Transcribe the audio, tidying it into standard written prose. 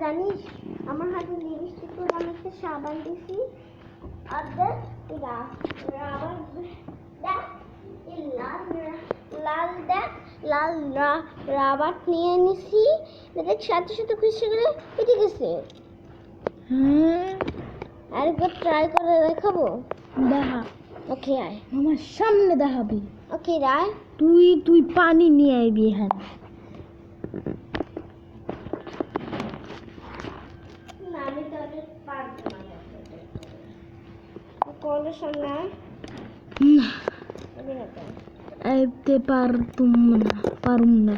জানিস আমার হাতে লিপস্টিক করে আমি একটা সাবান দিছি আর দেখ রাবার দেখ লাল দেখ লাল রাবার নিয়ে নিছি দেখ সাথে সাথে খুশি করে কেটে গেছে। আরেকবার ট্রাই করে দেখাবো। দেখা ওকে আয় আমার সামনে দেখাবি। ওকে রায় তুই পানি নিয়ে আইবি হ্যাঁ। না আমি তাহলে পারবো না কলের সামনে আয় না আইতে পারতুম না।